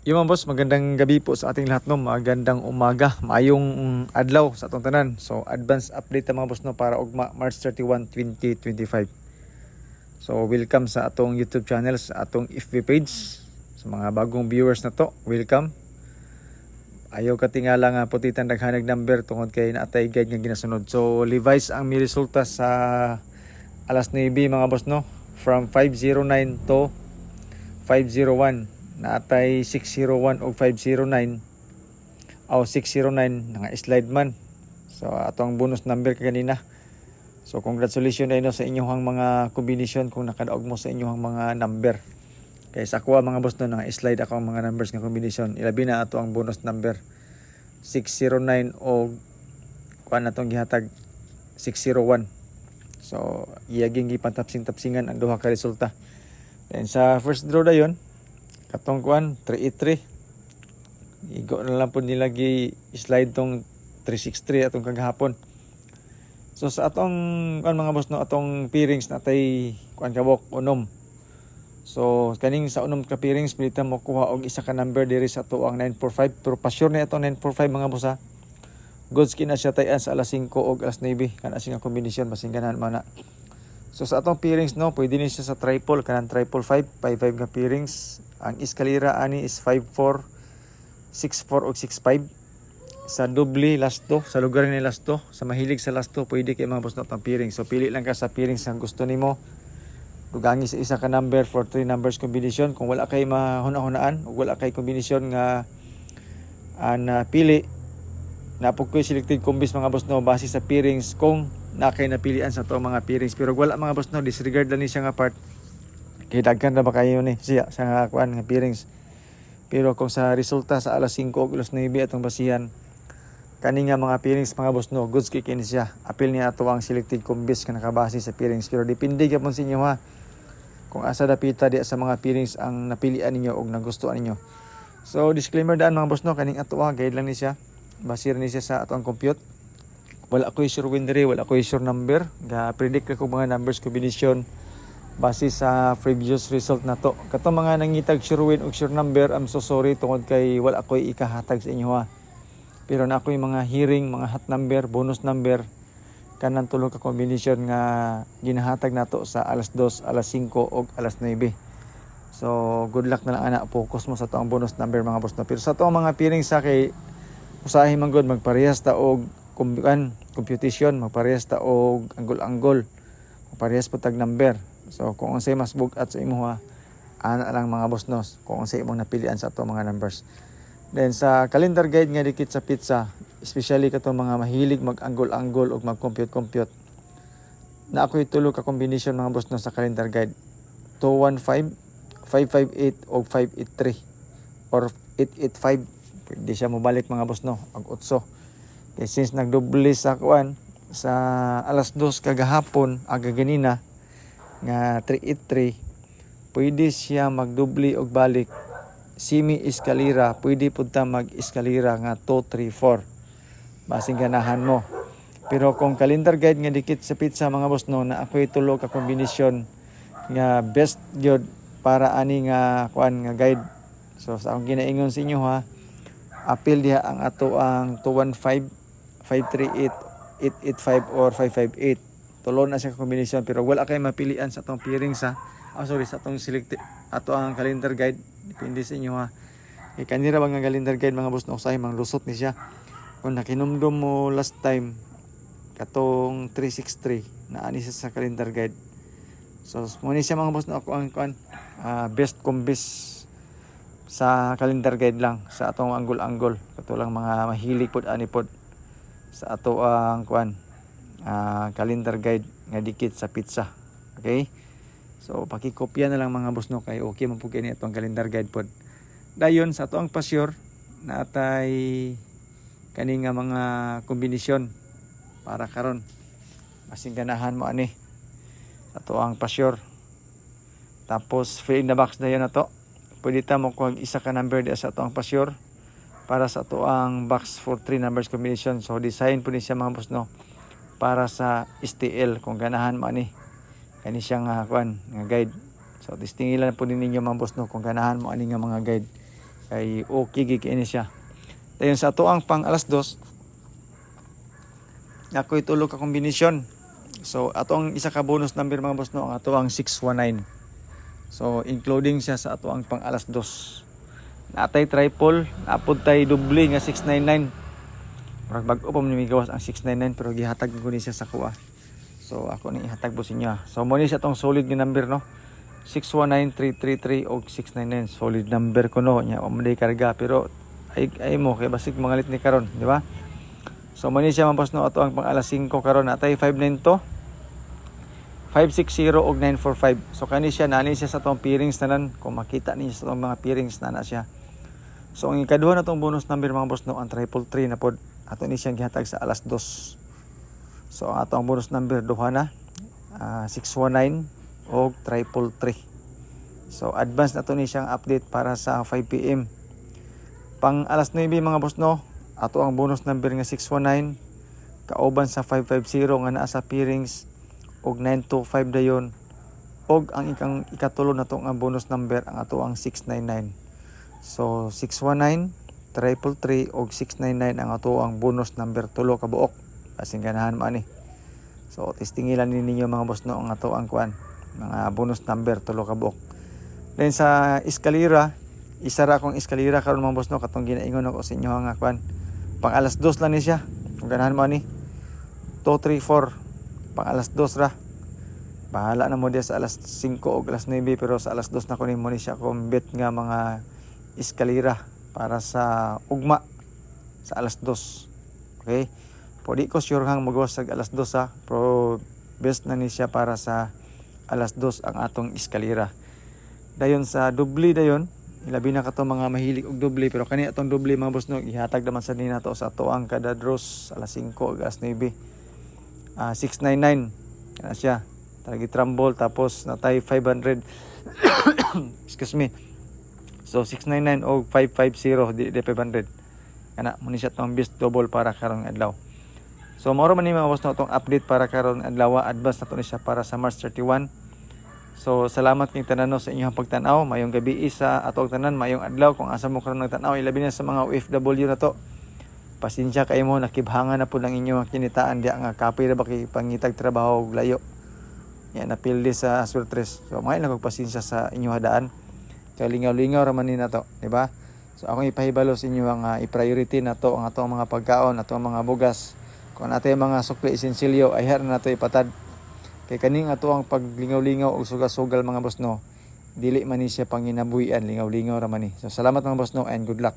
Yung mga boss, magandang gabi po sa ating lahat no. Magandang umaga, maayong adlaw sa atong tanan. So advance update mga boss no para ugma March 31, 2025. So welcome sa atong YouTube channel, sa atong FB page. Sa mga bagong viewers na to, welcome. Ayaw katingala nga putitan daghanag number tungod kay naatay guide nga ginasunod. So revise ang mi resulta sa alas 9 mga boss no, from 509 to 501. Naatay 601 o 509 o 609 nga slide man. So atong bonus number kanina. So congratulations ay no sa inyong mga kombinasyon kung nakadaog mo sa inyong mga number. Kay sa kuha mga boss no nga slide ako ang mga numbers nga kombinasyon. Ilabi na ato ang bonus number 609 o kuha na tong gihatag 601. So iyaging gipantapsing-tapsingan ang duha ka resulta. Then sa first draw dayon katong kuan 383. Igo na lang po nila gi-slide tong 363 atong kagahapon. So sa atong kuan mga boss no, atong pairings natay kuan kabok unom. So kaning sa unom ka pairings pilitan mo kuha og isa ka number diri sa ato ang 945, pero pa sure na atong 945 mga boss ha. Goods kina siya tayan sa alas 5 og alas 9 kana sing kombinasyon basing ganahan man na. So sa atong pairings no, pwede ni siya sa triple kanang triple 5, 55 nga pairings. Ang eskalera ani is 54, 64 o 65. Sa doble lasto, sa lugar ni lasto, sa mahilig sa lasto, pwede kay mga boss na atong pairings. So pili lang ka sa pairings ang gusto nimo. Dugangi sa isa ka number for 3 numbers combination. Kung wala kay mahuna-hunaan, o wala kay combination nga pili, napog ko selected combis mga boss no base sa pairings kung nakay napilian sa to mga pairings. Pero wala mga boss no, disregard lang ni siya nga part. Kay daghan na ba kayo ni siya sa nga kuan nga pairings. Pero kung sa resulta sa alas 5 o alas 9 atong basihan, kani nga mga pairings mga boss no, goods kay kini siya. Apil niya ato ang selected combis nga nakabase sa pairings. Pero depende gyapon sa inyo ha. Kung asa dapita di sa mga pairings ang napilian ninyo o nagustuhan ninyo. So disclaimer daan mga boss no, kaning ato guide lang ni siya. Basir ni siya sa ato ang compute. Wala ko sure win diri, wala ko sure number. Ga predict ko mga numbers combination base sa previous result na to. Kato mga nangitag sure win o sure number, I'm so sorry tungod kay wala ko ikahatag sa inyo ha. Pero na ako yung mga hearing, mga hot number, bonus number, kanang tulo ka combination nga ginahatag nato sa alas 2, alas 5 o alas 9. So good luck na lang ana, focus mo sa to ang bonus number mga boss no. Pero sa to mga pairing sa kay usahay man gud magparehas ta og computation, magparehas ta og anggol-anggol, magparehas po tag number. So kung unsay mas bugat sa imo ha, ana lang mga boss no, kung unsay imong napilian sa ato mga numbers. Then sa calendar guide nga dikit sa pizza, especially kato mga mahilig mag-anggol-anggol o mag-compute na ako itulo ka combination mga boss no sa calendar guide 215, 558 o 583 or 885. Pwede siya mobalik mga boss no ang 8. Okay, since nagdoble sa kuan sa alas 2 kagahapon aga ganina nga 383, pwede siya magdoble og balik semi eskalera, pwede pud ta mag-eskalera nga 234 basing ganahan mo. Pero kung calendar guide nga dikit sa pizza mga boss no, na ako itulo ka kombinasyon nga best gyud para ani nga kuan nga guide. So sa akong ginaingon sa inyo ha, apil diha ang ato ang 215, 538, 885 or 558. Tulo na siya kombinasyon pero wala kay mapilian sa atong pairings ha. Sa atong selected ato ang calendar guide, depende sa inyo ha. Kay kanira bang nga calendar guide mga boss no, usahay mang lusot ni siya. Kung nakinumdum mo last time katong 363 na ani sa calendar guide. So mo ni siya mga boss no, ako ang best combis sa calendar guide lang sa atong anggol-anggol. Katulang mga mahilig pod ani pod sa ato ang calendar guide nga dikit sa pizza. Okay? So pakikopya na lang mga boss no, kay okay man pud kini atong calendar guide pod. Dayon sa ato ang pasyur natay kani nga mga kombinasyon para karon basing ganahan mo ani ato ang pasyur. Tapos fill in the box dayon na to. Pwede ta mo kuha isa ka number di sa ato ang pasyur para sa ato ang box for 3 numbers combination. So design po ni siya mga boss no para sa STL kung ganahan mo ani kani siya nga kuan nga guide. So testingilan po ninyo mga boss no kung ganahan mo ani nga mga guide Kay okay gig ini siya. Dayon sa ato ang pang alas 2 ako itulog ka kombinasyon. So ato ang isa ka bonus number mga boss no, ang ato ang 619. So including siya sa ato ang pang alas 2. Natay triple, napod tay doble nga 699. Murag bag-o pa ni gawas ang 699 pero gihatag ko ni siya sa kuha. So ako ni ihatag po sa inyo. So mo ni siya tong solid nga number no. 619333 og 699 solid number ko no nya o man karga pero ay mo kay basig mangalit ni karon, di ba? So mo ni siya man boss no ato ang pang alas 5 karon natay 592 560 og 945. So kani siya nani siya sa tong peerings tanan kung makita niyo sa tong mga peerings na siya. So ang ikaduha na tong bonus number mga boss no ang 333 na pod ato ni siyang gihatag sa alas 2. So ato ang bonus number duha na 619 o 333. So advance na to ni siyang update para sa 5 PM. Pang alas 9 mga boss no, ato ang bonus number nga 619 kauban sa 550 nga naa sa peerings og 925 dayon og ang ikatulo na to nga bonus number ang ato ang 699. So 619, 333 og 699 ang ato ang bonus number tulo ka buok. Asing ganahan man ni. So testingilan ninyo mga boss no ang ato ang kuan mga bonus number tulo ka buok. Then sa eskalera, isa ra akong eskalera karon mga boss no katong ginaingon ako sa inyo nga kuan. Pang alas 2 lang ni siya. Kung ganahan mo ni 234 pang alas 2 ra. Bahala na mo dia sa alas 5 o alas 9 pero sa alas 2 na kunin mo ni siya kung bet nga mga eskalera para sa ugma sa alas 2. Okay? Pwede ko sure hang magawas sa alas 2 ha. Pero best na ni siya para sa alas 2 ang atong eskalera. Dayon sa doble dayon, ilabi na kato mga mahilig og doble pero kani atong doble mga boss no ihatag naman sa nina to sa ato ang kada draws alas 5 ug alas 9. 699 kana siya. Target trumble tapos natay 500. Excuse me. So 699 o 550 di 500. Kana mo ni siya tong best double para karong adlaw. So mao man ni mga boss no tong update para karon adlaw, advance na to ni siya para sa March 31. So salamat king tanan sa inyong pagtan-aw. Mayong gabi sa atong tanan, mayong adlaw kung asa mo karon nagtan-aw, ilabi na sa mga OFW na to. Pasensya kayo mo nakibhangan na po ng inyong kinitaan diya nga kapay ra ba kay pangitag trabaho og layo. Yan napildi sa surtres. So may nagpasensya sa inyong hadaan. Kay lingaw-lingaw ra man ni nato, di ba? So akong ipahibalo sa inyo ang i-priority na to ang atong mga pagkaon, atong mga bugas. Kung nato yung mga sukli esensyelyo ay har na nato ipatad. Kay kaning ato ang paglingaw-lingaw o sugal-sugal mga boss no, dili man ni siya panginabuhian, lingaw-lingaw ra man ni. So salamat mga boss no and good luck.